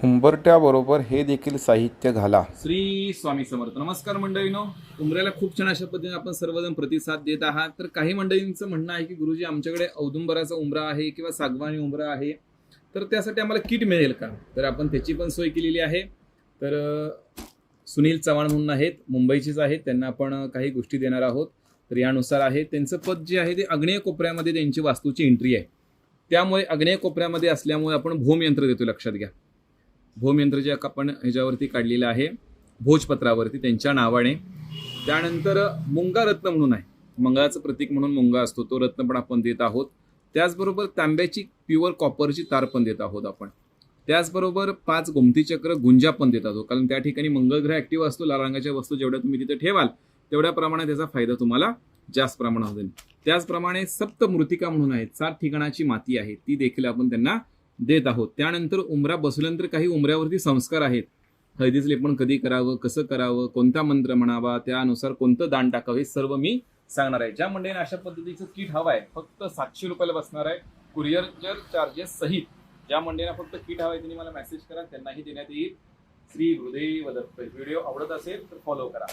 उंबरठ्याबरोबर हे देखील साहित्य घाला. श्री स्वामी समर्थ. नमस्कार मंडळीनो. उमऱ्याला खूप छान अशा पद्धतीने आपण सर्वजण प्रतिसाद देत आहात. तर काही मंडळींचं म्हणणं आहे की गुरुजी आमच्याकडे औदुंबराचा उमरा आहे किंवा सागवानी उमरा आहे, तर त्यासाठी आम्हाला किट मिळेल का? तर आपण त्याची पण सोय केलेली आहे. तर सुनील चव्हाण म्हणून आहेत, मुंबईचेच आहेत, त्यांना आपण काही गोष्टी देणार आहोत. तर यानुसार आहे त्यांचं पद जे आहे ते आग्नेय कोपऱ्यामध्ये त्यांची वास्तूची एंट्री आहे. त्यामुळे आग्नेय कोपऱ्यामध्ये असल्यामुळे आपण भूमयंत्र देतो. लक्षात घ्या, भूमयंत्र जे आपण ह्याच्यावरती काढलेलं आहे भोजपत्रावरती त्यांच्या नावाने. त्यानंतर मुंगा रत्न म्हणून आहे, मंगळाचं प्रतीक म्हणून मुंगा असतो, तो रत्न पण आपण देत आहोत. त्याचबरोबर तांब्याची प्युअर कॉपरची तार पण देत आहोत आपण. त्याचबरोबर 5 गोमती चक्र गुंजा पण देत आहोत, कारण त्या ठिकाणी मंगळ ग्रह ऍक्टिव्ह असतो. लाल रंगाच्या वस्तू जेवढ्या तुम्ही तिथे ठेवाल तेवढ्या प्रमाणात त्याचा फायदा तुम्हाला जास्त प्रमाणात होईल. त्याचप्रमाणे सप्त मृतिका म्हणून आहेत, 7 ठिकाणाची माती आहे, ती देखील आपण त्यांना देत आहोत. त्यानंतर उमरा बसल्यानंतर काही उमऱ्यावरती संस्कार आहेत. हळदीचं लेपन कधी करावं, कसं करावं, कोणता मंत्र म्हणावा, त्यानुसार कोणतं दान टाकावं, हे सर्व मी सांगणार आहे. ज्या मंडळींना अशा पद्धतीचं किट हवं आहे, फक्त 700 रुपयाला बसणार आहे, कुरिअर चार्जेस सहित. ज्या मंडळींना फक्त किट हवं आहे त्यांनी मला मेसेज करा, त्यांनाही देण्यात येईल. श्री गुरुदेव दत्त. व्हिडिओ आवडत असेल तर फॉलो करा.